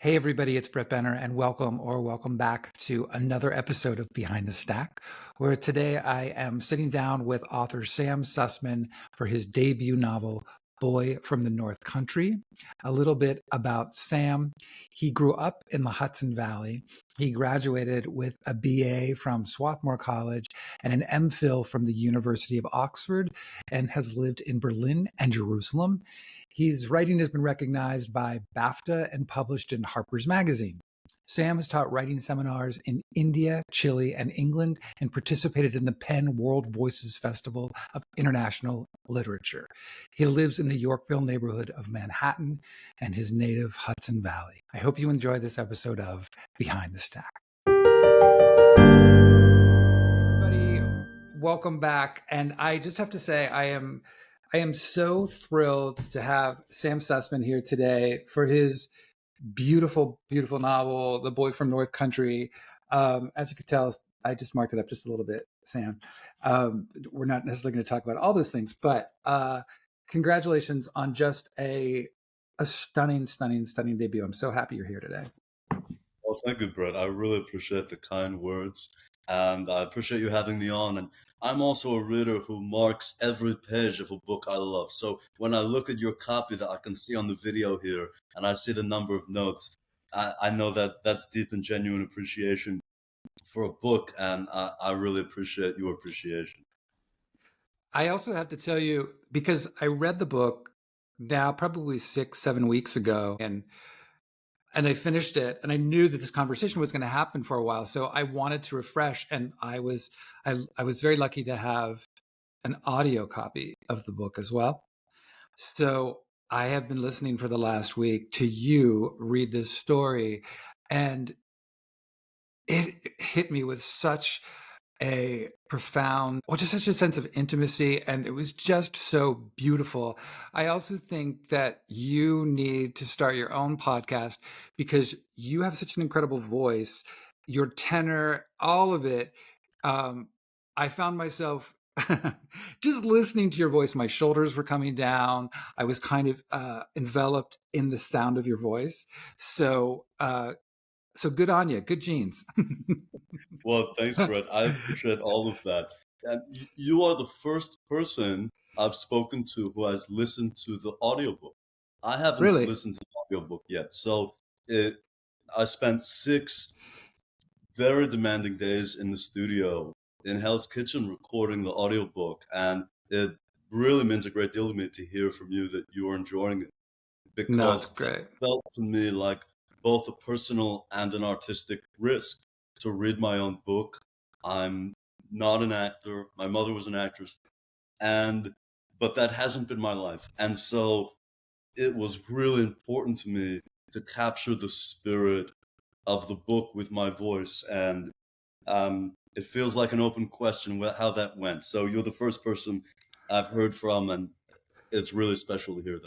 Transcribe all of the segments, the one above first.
Hey, everybody, it's Brett Benner, and welcome back to another episode of Behind the Stack, where today I am sitting down with author Sam Sussman for his debut novel, Boy from the North Country. A little bit about Sam. He grew up in the Hudson Valley. He graduated with a BA from Swarthmore College and an MPhil from the University of Oxford, and has lived in Berlin and Jerusalem. His writing has been recognized by BAFTA and published in Harper's Magazine. Sam has taught writing seminars in India, Chile, and England, and participated in the Penn World Voices Festival of International Literature. He lives in the Yorkville neighborhood of Manhattan and his native Hudson Valley. I hope you enjoy this episode of Behind the Stack. Everybody, welcome back. And I just have to say, I am so thrilled to have Sam Sussman here today for his beautiful, beautiful novel, The Boy from North Country. As you could tell, I just marked it up just a little bit, Sam. We're not necessarily going to talk about all those things, but congratulations on just a stunning, stunning, stunning debut. I'm so happy you're here today. Well, thank you, Brett. I really appreciate the kind words, and I appreciate you having me on. And I'm also a reader who marks every page of a book I love. So when I look at your copy that I can see on the video here, and I see the number of notes, I know that that's deep and genuine appreciation for a book, and I really appreciate your appreciation. I also have to tell you, because I read the book now probably 6-7 weeks ago, and I finished it, and I knew that this conversation was going to happen for a while, so I wanted to refresh, and I was very lucky to have an audio copy of the book as well. So I have been listening for the last week to you read this story, and it hit me with such a profound, just such a sense of intimacy, and it was just so beautiful. I also think that you need to start your own podcast because you have such an incredible voice, your tenor, all of it. I found myself just listening to your voice. My shoulders were coming down. I was kind of enveloped in the sound of your voice. So good on you. Good genes. Well, thanks, Brett. I appreciate all of that. And you are the first person I've spoken to who has listened to the audiobook. I haven't Really? listened to the audiobook yet. So it, I spent 6 very demanding days in the studio in Hell's Kitchen recording the audiobook. And it really means a great deal to me to hear from you that you are enjoying it, No, it's because that great. felt to me like both a personal and an artistic risk to read my own book. I'm not an actor. My mother was an actress, and but that hasn't been my life. And so it was really important to me to capture the spirit of the book with my voice. And it feels like an open question how that went. So you're the first person I've heard from, and it's really special to hear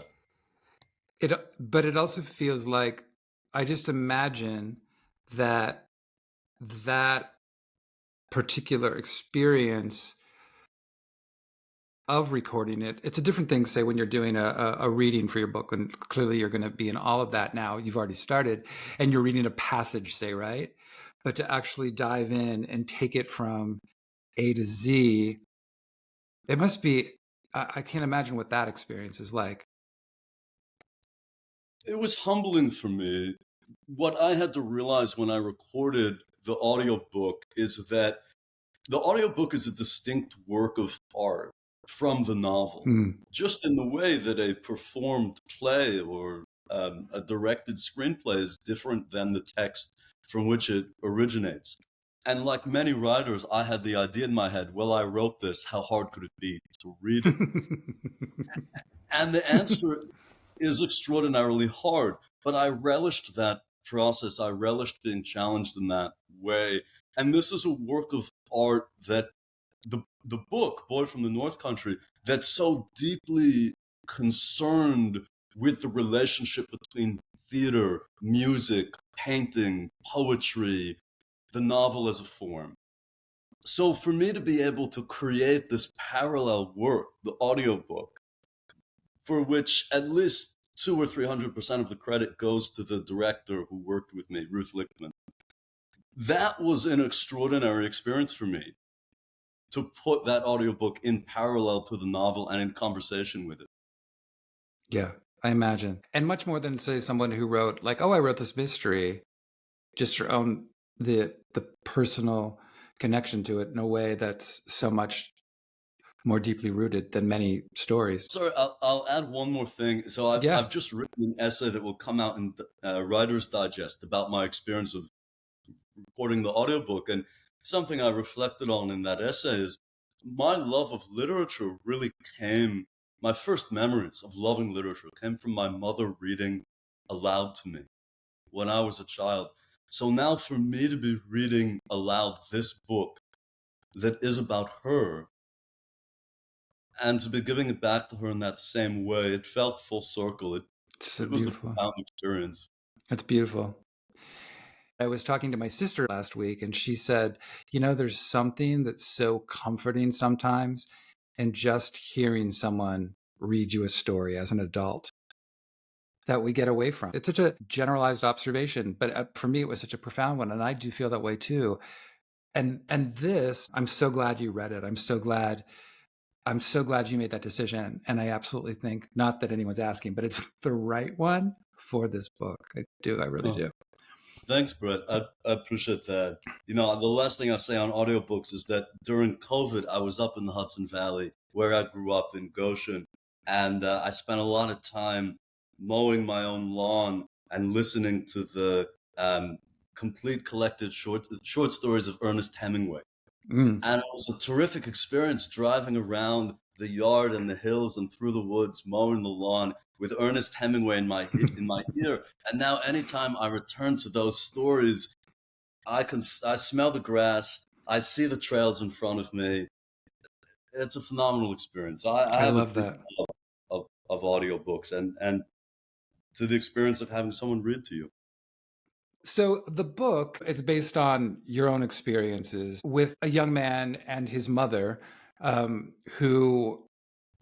that. But it also feels like I just imagine that that particular experience of recording it, it's a different thing, say, when you're doing a reading for your book, and clearly you're going to be in all of that now. You've already started, and you're reading a passage, say, right? But to actually dive in and take it from A to Z, it must be, I can't imagine what that experience is like. It was humbling for me. What I had to realize when I recorded the audiobook is that the audiobook is a distinct work of art from the novel, Mm. just in the way that a performed play or a directed screenplay is different than the text from which it originates. And like many writers, I had the idea in my head, well, I wrote this, how hard could it be to read it? And the answer is extraordinarily hard. But I relished that process. I relished being challenged in that way. And this is a work of art that the book, Boy from the North Country, that's so deeply concerned with the relationship between theater, music, painting, poetry, the novel as a form. So for me to be able to create this parallel work, the audiobook, for which at least 200 or 300% of the credit goes to the director who worked with me, Ruth Lichtman. That was an extraordinary experience for me, to put that audiobook in parallel to the novel and in conversation with it. Yeah, I imagine. And much more than, say, someone who wrote, like, oh, I wrote this mystery, just your own, the personal connection to it in a way that's so much more deeply rooted than many stories. Sorry, I'll add one more thing. So Yeah. I've just written an essay that will come out in Writer's Digest about my experience of recording the audiobook. And something I reflected on in that essay is my love of literature really came, my first memories of loving literature came from my mother reading aloud to me when I was a child. So now for me to be reading aloud this book that is about her and to be giving it back to her in that same way, it felt full circle. It's so It was a beautiful. profound experience. It's beautiful. I was talking to my sister last week, and she said, there's something that's so comforting sometimes in just hearing someone read you a story as an adult that we get away from. It's such a generalized observation, but for me, it was such a profound one. And I do feel that way too. And this, I'm so glad you read it. I'm so glad you made that decision. And I absolutely think, not that anyone's asking, but it's the right one for this book. I really do. Thanks, Brett. I appreciate that. The last thing I say on audiobooks is that during COVID, I was up in the Hudson Valley where I grew up in Goshen, and I spent a lot of time mowing my own lawn and listening to the complete collected short stories of Ernest Hemingway. Mm. And it was a terrific experience driving around the yard and the hills and through the woods, mowing the lawn with Ernest Hemingway in my ear. And now anytime I return to those stories, I smell the grass, I see the trails in front of me. It's a phenomenal experience. I I have a love deep that. love of audiobooks and to the experience of having someone read to you. So the book is based on your own experiences with a young man and his mother, who,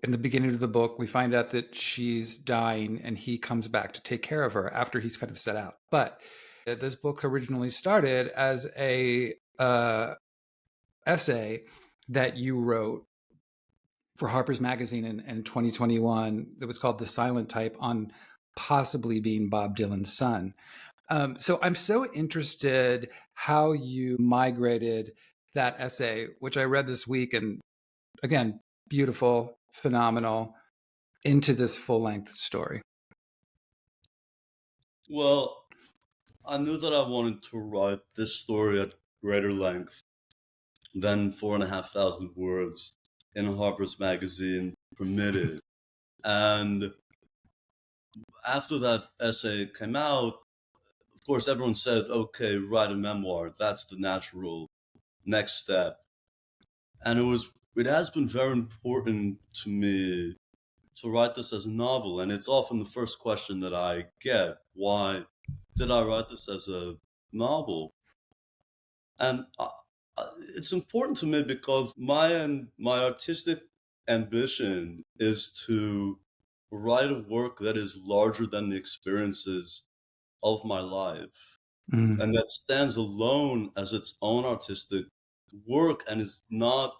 in the beginning of the book, we find out that she's dying and he comes back to take care of her after he's kind of set out. But this book originally started as a essay that you wrote for Harper's Magazine in 2021 that was called The Silent Type, on possibly being Bob Dylan's son. So I'm so interested how you migrated that essay, which I read this week, and again, beautiful, phenomenal, into this full-length story. Well, I knew that I wanted to write this story at greater length than 4,500 words in Harper's Magazine permitted. And after that essay came out, of course, everyone said, okay, write a memoir. That's the natural next step. And it has been very important to me to write this as a novel. And it's often the first question that I get. Why did I write this as a novel? And it's important to me because my artistic ambition is to write a work that is larger than the experiences of my life, and that stands alone as its own artistic work and is not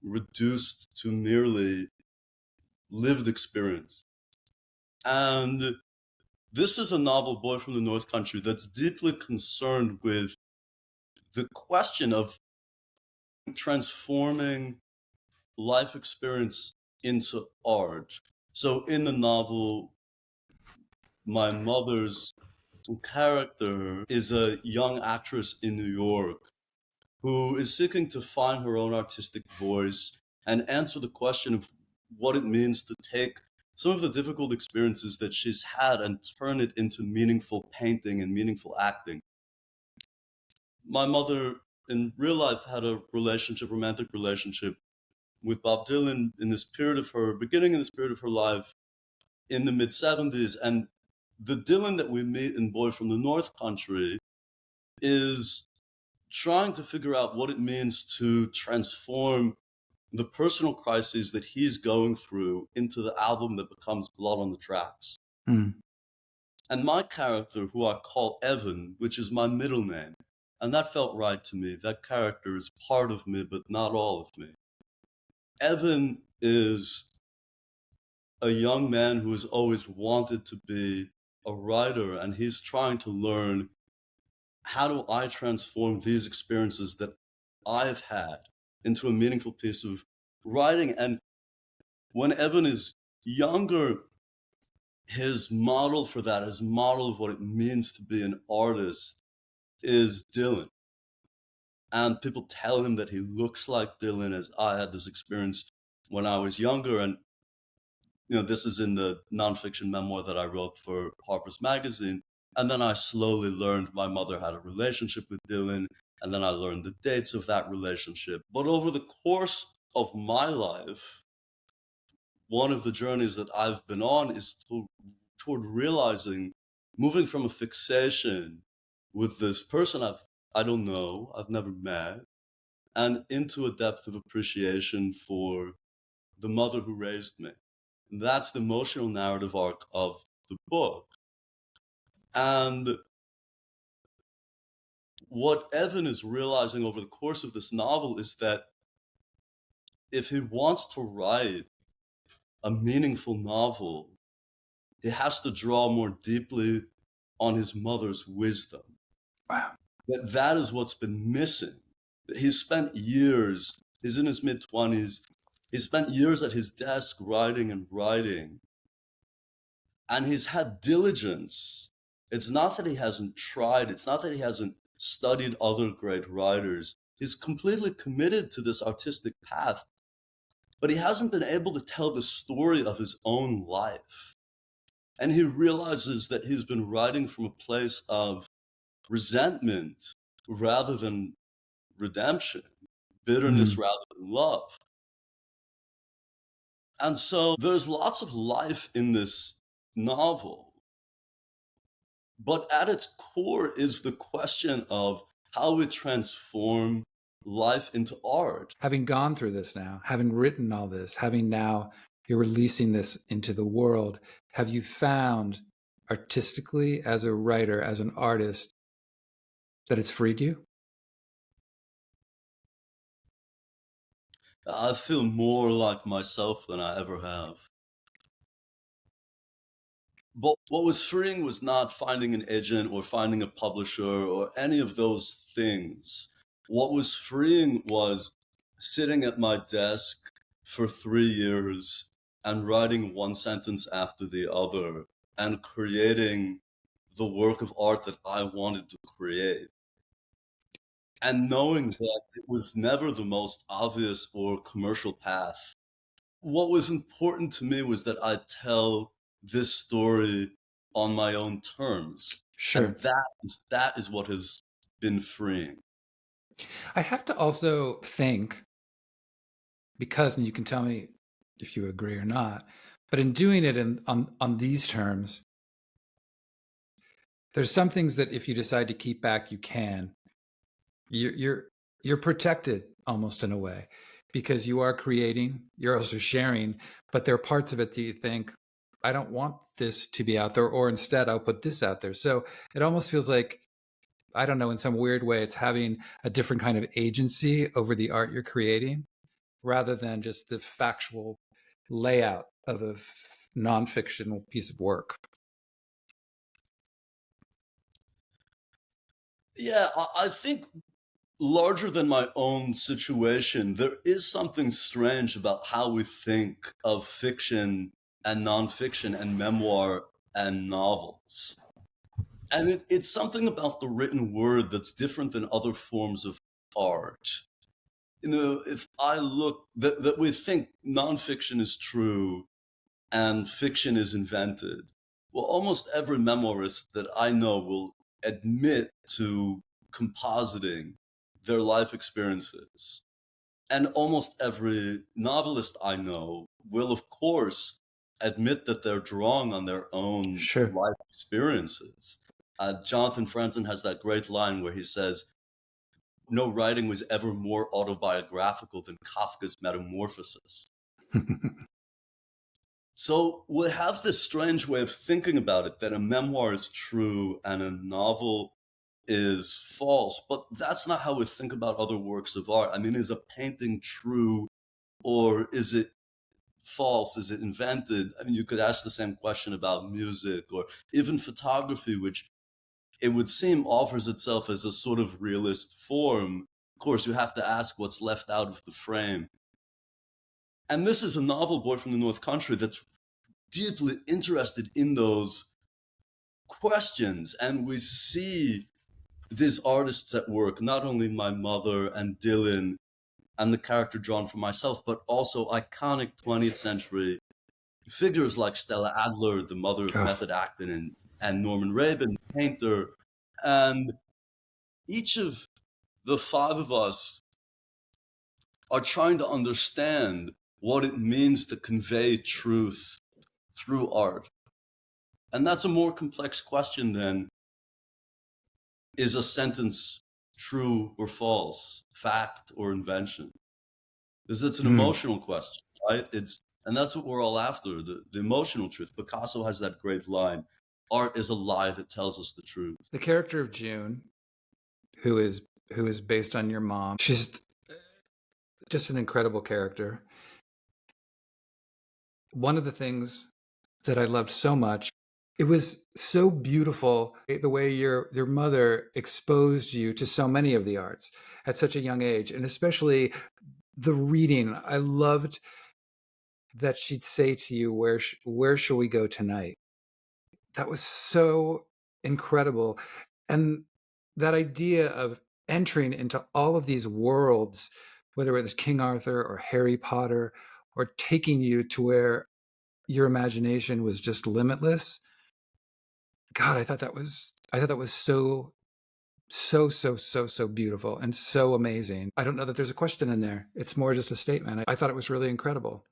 reduced to merely lived experience. And this is a novel, Boy from the North Country, that's deeply concerned with the question of transforming life experience into art. So in the novel, my mother's character is a young actress in New York who is seeking to find her own artistic voice and answer the question of what it means to take some of the difficult experiences that she's had and turn it into meaningful painting and meaningful acting. My mother in real life had a romantic relationship with Bob Dylan beginning in this period of her life in the mid 70s. And the Dylan that we meet in Boy from the North Country is trying to figure out what it means to transform the personal crises that he's going through into the album that becomes Blood on the Tracks. Mm. And my character, who I call Evan, which is my middle name, and that felt right to me. That character is part of me, but not all of me. Evan is a young man who has always wanted to be a writer, and he's trying to learn, how do I transform these experiences that I've had into a meaningful piece of writing? And when Evan is younger, his model for that, his model of what it means to be an artist is Dylan. And people tell him that he looks like Dylan, as I had this experience when I was younger. And, this is in the nonfiction memoir that I wrote for Harper's Magazine. And then I slowly learned my mother had a relationship with Dylan. And then I learned the dates of that relationship. But over the course of my life, one of the journeys that I've been on is toward realizing, moving from a fixation with this person I don't know, I've never met, and into a depth of appreciation for the mother who raised me. And that's the emotional narrative arc of the book. And what Evan is realizing over the course of this novel is that if he wants to write a meaningful novel, he has to draw more deeply on his mother's wisdom. Wow. That is what's been missing. He's spent years, he's in his mid-20s, he spent years at his desk writing and writing, and he's had diligence. It's not that he hasn't tried, it's not that he hasn't studied other great writers. He's completely committed to this artistic path, but he hasn't been able to tell the story of his own life. And he realizes that he's been writing from a place of resentment rather than redemption, bitterness Mm. rather than love. And so there's lots of life in this novel, but at its core is the question of how we transform life into art. Having gone through this now, having written all this, having now you're releasing this into the world, have you found artistically as a writer, as an artist, that it's freed you? I feel more like myself than I ever have. But what was freeing was not finding an agent or finding a publisher or any of those things. What was freeing was sitting at my desk for 3 years and writing one sentence after the other and creating the work of art that I wanted to create. And knowing that it was never the most obvious or commercial path. What was important to me was that I tell this story on my own terms. And Sure. that is what has been freeing. I have to also think, because, and you can tell me if you agree or not, but in doing it on these terms, there's some things that if you decide to keep back, you can. You're protected almost in a way, because you are creating, you're also sharing, but there are parts of it that you think, I don't want this to be out there, or instead I'll put this out there. So it almost feels like, I don't know, in some weird way, it's having a different kind of agency over the art you're creating, rather than just the factual layout of a non-fictional piece of work. Yeah, I think larger than my own situation, there is something strange about how we think of fiction and nonfiction and memoir and novels. And it's something about the written word that's different than other forms of art. If I look, that we think nonfiction is true and fiction is invented. Well, almost every memoirist that I know will admit to compositing their life experiences. And almost every novelist I know will, of course, admit that they're drawing on their own Sure. life experiences. Jonathan Franzen has that great line where he says, no writing was ever more autobiographical than Kafka's Metamorphosis. So we have this strange way of thinking about it, that a memoir is true and a novel is false, but that's not how we think about other works of art. I mean, is a painting true or is it false? Is it invented? I mean, you could ask the same question about music or even photography, which it would seem offers itself as a sort of realist form. Of course, you have to ask what's left out of the frame. And this is a novel boy from the North Country that's deeply interested in those questions. And we see these artists at work, not only my mother and Dylan and the character drawn for myself, but also iconic 20th century figures like Stella Adler, the mother of Oh, method acting, and Norman Rabin, the painter. And each of the five of us are trying to understand what it means to convey truth through art. And that's a more complex question than, is a sentence true or false, fact or invention? Because it's an mm. emotional question, right? And that's what we're all after, the emotional truth. Picasso has that great line, art is a lie that tells us the truth. The character of June, who is based on your mom, she's just an incredible character. One of the things that I loved so much, it was so beautiful the way your mother exposed you to so many of the arts at such a young age, and especially the reading. I loved that she'd say to you, where shall we go tonight? That was so incredible. And that idea of entering into all of these worlds, whether it was King Arthur or Harry Potter, or taking you to where your imagination was just limitless. God, I thought that was so beautiful and so amazing. I don't know that there's a question in there. It's more just a statement. I thought it was really incredible.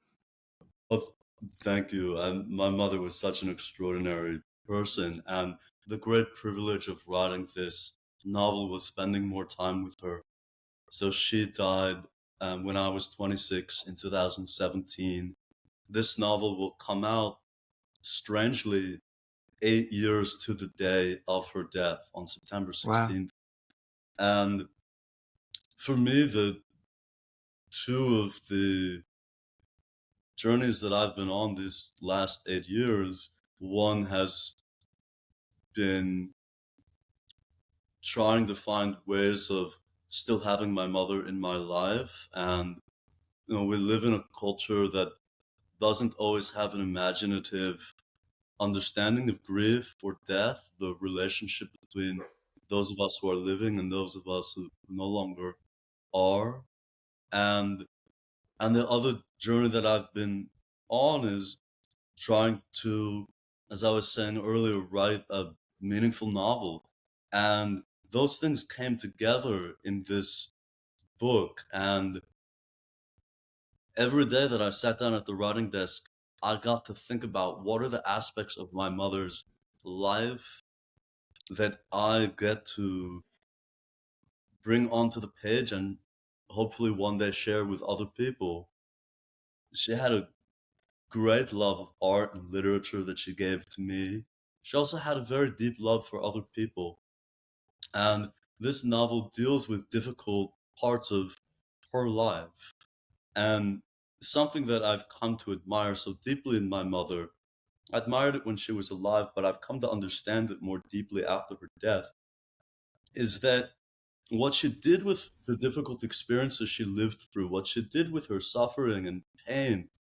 Well, thank you. And my mother was such an extraordinary person. And the great privilege of writing this novel was spending more time with her. So she died when I was 26 in 2017. This novel will come out, strangely, 8 years to the day of her death on September Wow. 16th. And for me, the two of the journeys that I've been on these last 8 years, one has been trying to find ways of still having my mother in my life. And, we live in a culture that doesn't always have an imaginative understanding of grief or death, the relationship between those of us who are living and those of us who no longer are. And and the other journey that I've been on is trying to, as I was saying earlier, write a meaningful novel. And those things came together in this book. And every day that I sat down at the writing desk, I got to think about what are the aspects of my mother's life that I get to bring onto the page and hopefully one day share with other people. She had a great love of art and literature that she gave to me. She also had a very deep love for other people. And this novel deals with difficult parts of her life. And something that I've come to admire so deeply in my mother, I admired it when she was alive, but I've come to understand it more deeply after her death, is that what she did with the difficult experiences she lived through, what she did with her suffering and pain,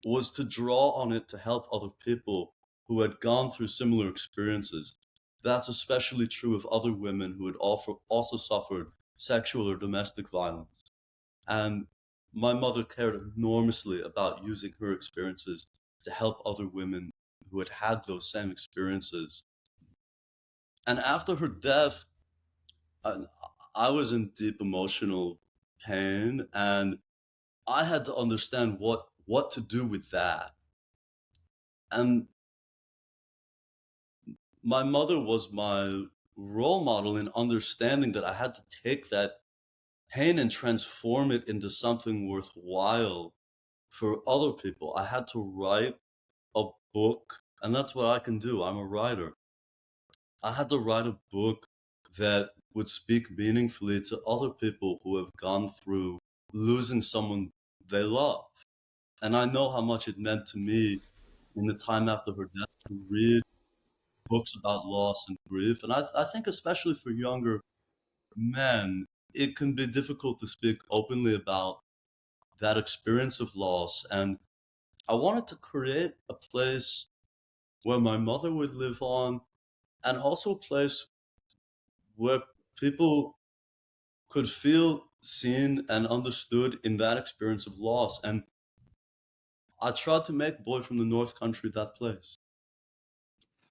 was to draw on it to help other people who had gone through similar experiences. That's especially true of other women who had also suffered sexual or domestic violence. And my mother cared enormously about using her experiences to help other women who had had those same experiences. And after her death, I, I was in deep emotional pain, and I had to understand what to do with that. And my mother was my role model in understanding that I had to take that pain and transform it into something worthwhile. for other people. I had to write a book, and that's what I can do. I'm a writer. I had to write a book that would speak meaningfully to other people who have gone through losing someone they love. And I know how much it meant to me in the time after her death to read books about loss and grief. And I think, especially for younger men, it can be difficult to speak openly about that experience of loss. And I wanted to create a place where my mother would live on, and also a place where people could feel seen and understood in that experience of loss. And I tried to make Boy from the North Country that place.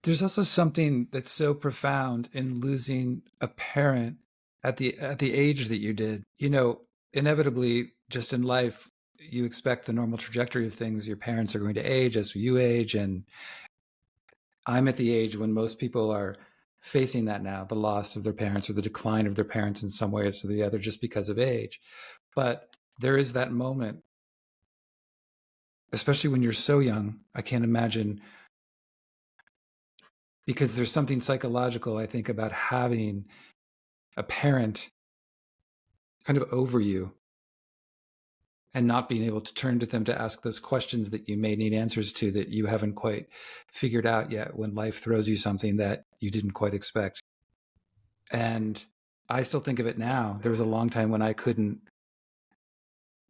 There's also something that's so profound in losing a parent at the age that you did. You know, inevitably, just in life, you expect the normal trajectory of things. Your parents are going to age as you age, and I'm at the age when most people are facing that now, the loss of their parents or the decline of their parents in some ways or the other, just because of age. But there is that moment, especially when you're so young. I can't imagine, because there's something psychological, I think, about having a parent kind of over you and not being able to turn to them to ask those questions that you may need answers to that you haven't quite figured out yet when life throws you something that you didn't quite expect. And I still think of it now. There was a long time when I couldn't,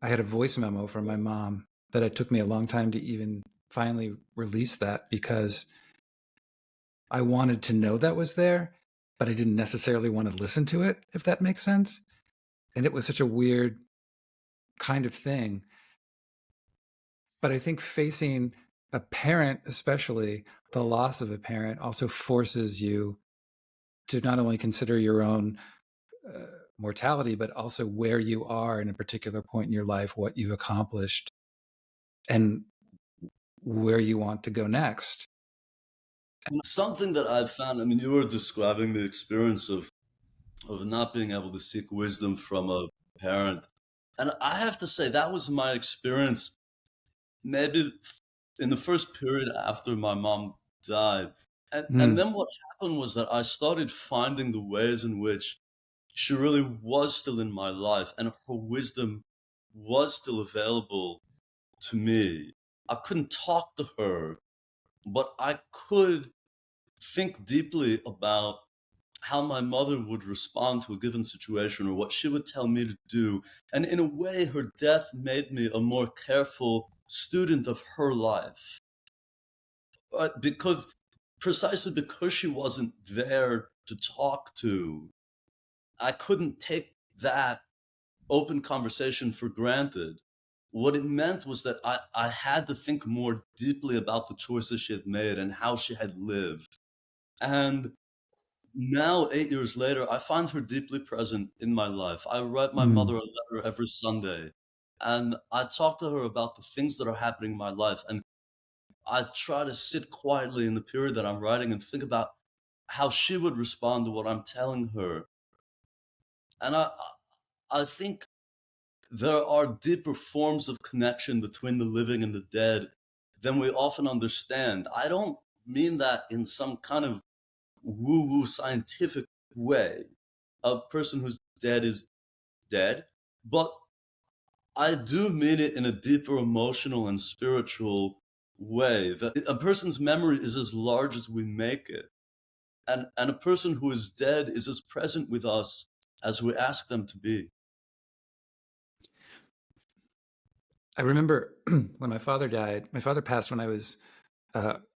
I had a voice memo from my mom that it took me a long time to even finally release that, because I wanted to know that was there, but I didn't necessarily want to listen to it, if that makes sense. And it was such a weird kind of thing. But I think facing a parent, especially the loss of a parent, also forces you to not only consider your own uh, mortality, but also where you are in a particular point in your life, what you've accomplished, and where you want to go next. And something that I've found, I mean, you were describing the experience of not being able to seek wisdom from a parent. And I have to say, that was my experience maybe in the first period after my mom died. And Mm, then what happened was that I started finding the ways in which she really was still in my life and her wisdom was still available to me. I couldn't talk to her, but I could think deeply about how my mother would respond to a given situation or what she would tell me to do. And in a way, her death made me a more careful student of her life. Because precisely because she wasn't there to talk to, I couldn't take that open conversation for granted. What it meant was that I had to think more deeply about the choices she had made and how she had lived. And now, 8 years later, I find her deeply present in my life. I write my mm. mother a letter every Sunday, and I talk to her about the things that are happening in my life. And I try to sit quietly in the period that I'm writing and think about how she would respond to what I'm telling her. And I think there are deeper forms of connection between the living and the dead than we often understand. I don't mean that in some kind of woo-woo scientific way. A person who's dead is dead, but I do mean it in a deeper emotional and spiritual way. That a person's memory is as large as we make it. And a person who is dead is as present with us as we ask them to be. I remember when my father died. My father passed when I was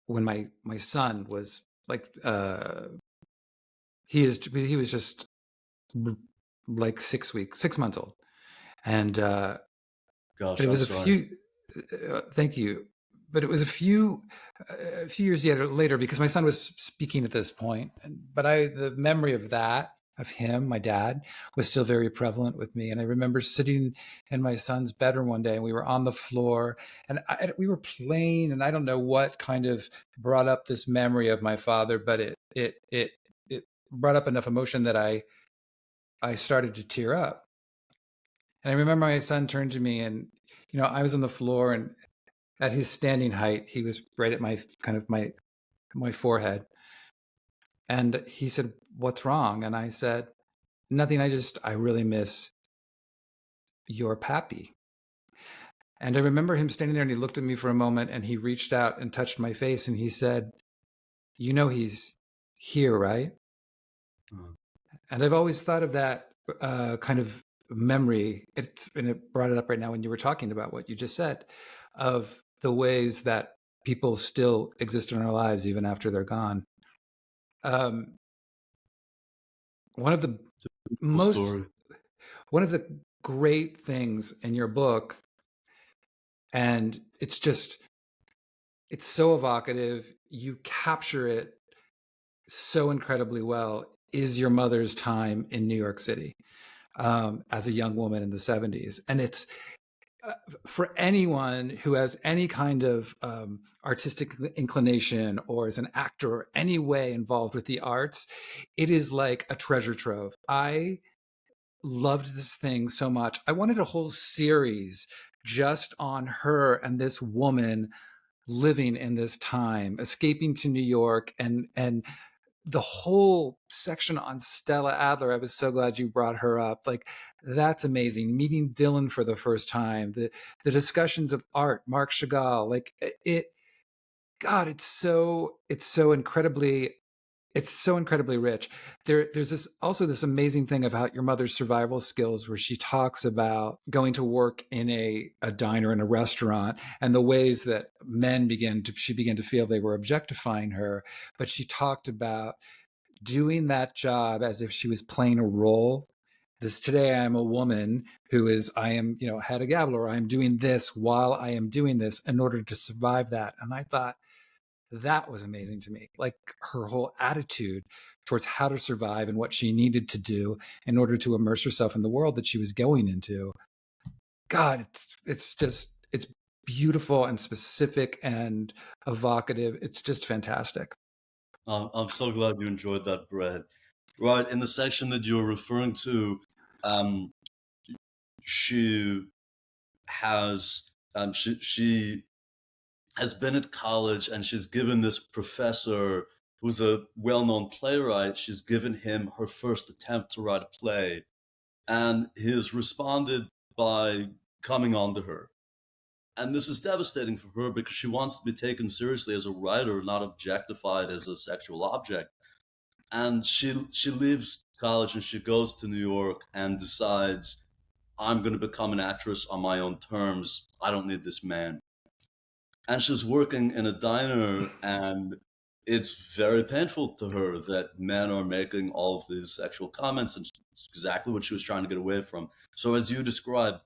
when my son was like he was just like 6 weeks, 6 months old, and but Gosh, it I'm was a sorry. few. Thank you. But it was a few years yet later, because my son was speaking at this point. But the memory of that, of him, my dad, was still very prevalent with me. And I remember sitting in my son's bedroom one day, and we were on the floor, and we were playing, and I don't know what kind of brought up this memory of my father, but it brought up enough emotion that I started to tear up. And I remember my son turned to me, and I was on the floor, and at his standing height, he was right at my kind of my forehead. And he said, "What's wrong?" And I said, "Nothing. I really miss your pappy." And I remember him standing there, and he looked at me for a moment, and he reached out and touched my face, and he said, he's here, right?" Uh, And I've always thought of that kind of memory. And it brought it up right now when you were talking about what you just said, of the ways that people still exist in our lives even after they're gone. Um, one of the Full most story. one of the great things in your book, and it's so evocative, you capture it so incredibly well, is your mother's time in New York City, as a young woman in the 70s. And it's uh, for anyone who has any kind of artistic inclination, or is an actor or any way involved with the arts, it is like a treasure trove. I loved this thing so much. I wanted a whole series just on her and this woman living in this time, escaping to New York, and the whole section on Stella Adler. I was so glad you brought her up. Like, that's amazing. Meeting Dylan for the first time, the discussions of art, Marc Chagall, like it. God, it's so incredibly rich. There's this amazing thing about your mother's survival skills, where she talks about going to work in a diner, in a restaurant, and the ways that she began to feel they were objectifying her. But she talked about doing that job as if she was playing a role. This today I am a woman I am, head of Gabler, or I'm doing this while I am doing this in order to survive that. And I thought that was amazing to me. Like, her whole attitude towards how to survive and what she needed to do in order to immerse herself in the world that she was going into. God, it's beautiful and specific and evocative. It's just fantastic. I'm so glad you enjoyed that, Brett. Right, in the section that you're referring to, um, she she has been at college, and she's given this professor who's a well-known playwright. She's given him her first attempt to write a play, and he has responded by coming on to her. And this is devastating for her, because she wants to be taken seriously as a writer, not objectified as a sexual object. And she leaves college, and she goes to New York and decides, I'm going to become an actress on my own terms. I don't need this man. And she's working in a diner, and it's very painful to her that men are making all of these sexual comments, and it's exactly what she was trying to get away from. So as you described,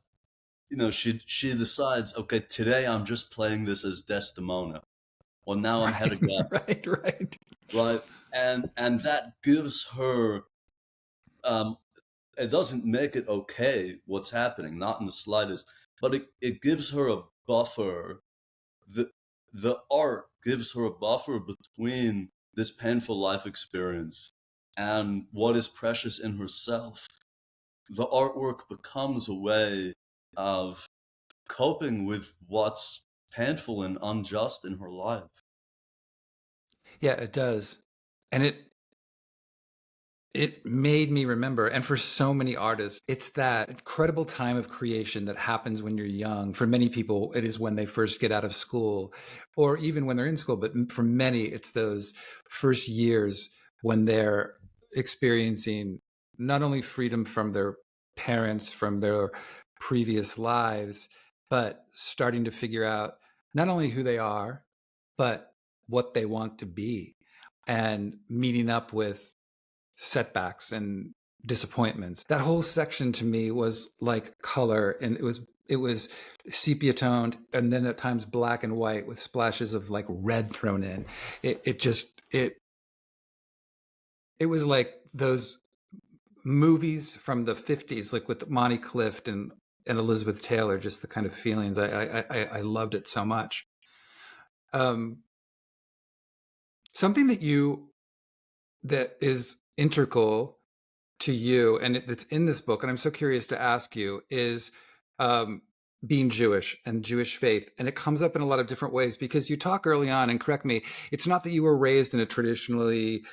she decides, okay, today I'm just playing this as Desdemona, or now I'm Right, Hedda Gabler, right, right. right? And that gives her, um, it doesn't make it okay what's happening, not in the slightest, but it gives her a buffer. The the art gives her a buffer between this painful life experience and what is precious in herself. The artwork becomes a way of coping with what's painful and unjust in her life. Yeah, it does. And it made me remember, and for so many artists, it's that incredible time of creation that happens when you're young. For many people, it is when they first get out of school, or even when they're in school. But for many, it's those first years when they're experiencing not only freedom from their parents, from their previous lives, but starting to figure out not only who they are, but what they want to be, and meeting up with setbacks and disappointments. That whole section to me was like color, and it was sepia toned, and then at times black and white with splashes of like red thrown in. It was like those movies from the 50s, like with Monty Clift and Elizabeth Taylor, just the kind of feelings. I loved it so much. Um, something that is integral to you, and it's in this book, and I'm so curious to ask you, is um, being Jewish and Jewish faith. And it comes up in a lot of different ways because you talk early on, and correct me, it's not that you were raised in a traditionally,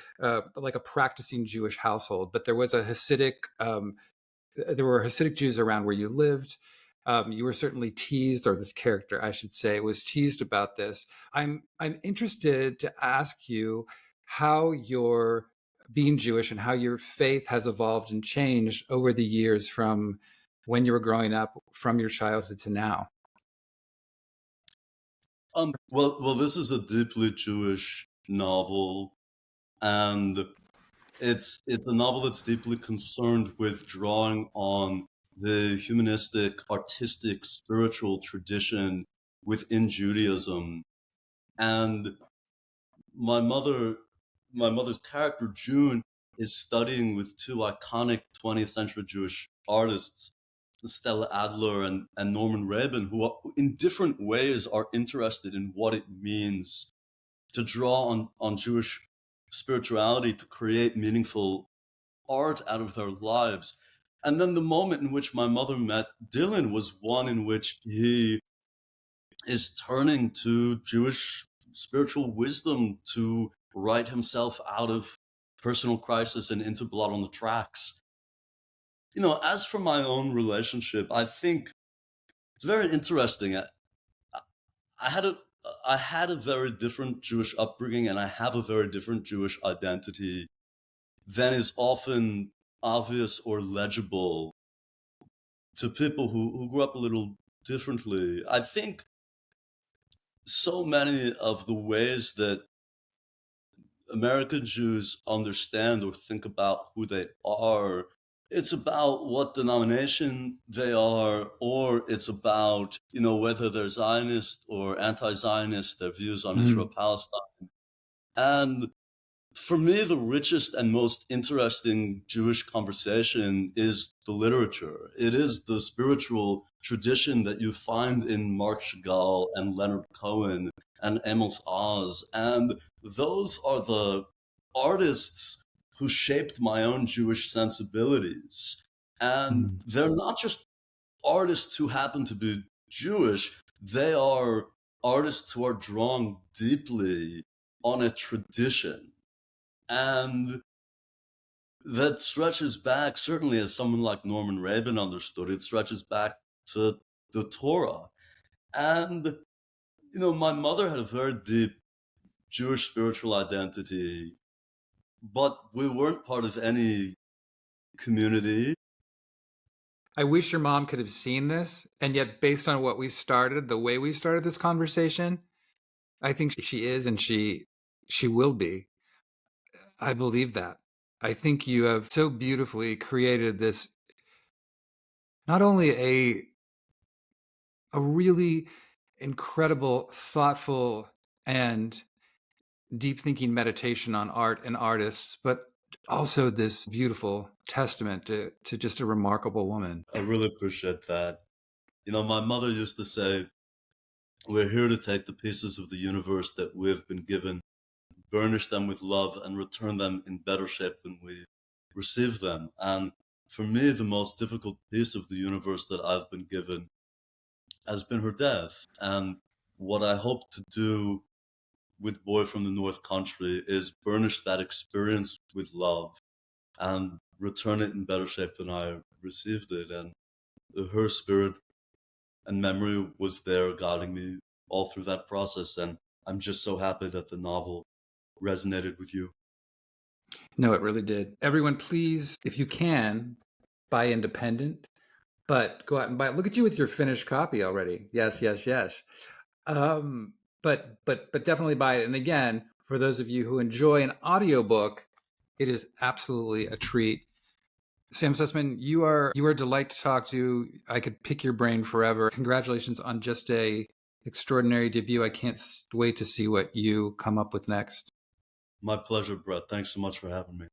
like a practicing Jewish household, but there was a Hasidic, there were Hasidic Jews around where you lived. You were certainly teased, or this character, I should say, was teased about this. I'm interested to ask you how your being Jewish and how your faith has evolved and changed over the years from when you were growing up, from your childhood to now. Well, this is a deeply Jewish novel, and it's a novel that's deeply concerned with drawing on the humanistic, artistic, spiritual tradition within Judaism. And my mother, my mother's character June is studying with two iconic 20th century Jewish artists, Stella Adler and Norman Rabin, who are, in different ways are interested in what it means to draw on Jewish spirituality to create meaningful art out of their lives. And then the moment in which my mother met Dylan was one in which he is turning to Jewish spiritual wisdom to write himself out of personal crisis and into Blood on the Tracks. You know, as for my own relationship, I think it's very interesting. I had a I had a very different Jewish upbringing, and I have a very different Jewish identity than is often obvious or legible to people who grew up a little differently. I think so many of the ways that American Jews understand or think about who they are, it's about what denomination they are, or it's about, you know, whether they're Zionist or anti-Zionist, their views on Mm. Israel-Palestine. And for me, the richest and most interesting Jewish conversation is the literature. It is the spiritual tradition that you find in Mark Chagall and Leonard Cohen and Amos Oz. And those are the artists who shaped my own Jewish sensibilities. And Mm. they're not just artists who happen to be Jewish, they are artists who are drawn deeply on a tradition. And that stretches back, certainly as someone like Norman Rabin understood it, stretches back to the Torah. And, you know, my mother had a very deep Jewish spiritual identity, but we weren't part of any community. I wish your mom could have seen this. And yet, based on what we started, the way we started this conversation, I think she is, and she will be. I believe that. I think you have so beautifully created this, not only a really incredible, thoughtful, and deep thinking meditation on art and artists, but also this beautiful testament to just a remarkable woman. I really appreciate that. You know, my mother used to say, we're here to take the pieces of the universe that we've been given, burnish them with love, and return them in better shape than we received them. And for me, the most difficult piece of the universe that I've been given has been her death. And what I hope to do with Boy from the North Country is burnish that experience with love and return it in better shape than I received it. And her spirit and memory was there guiding me all through that process. And I'm just so happy that the novel resonated with you. No, it really did. Everyone, please, if you can, buy independent, but go out and buy it. Look at you with your finished copy already. Yes, yes, yes. But definitely buy it. And again, for those of you who enjoy an audiobook, it is absolutely a treat. Sam Sussman, you are a delight to talk to. I could pick your brain forever. Congratulations on just a extraordinary debut. I can't wait to see what you come up with next. My pleasure, Brett. Thanks so much for having me.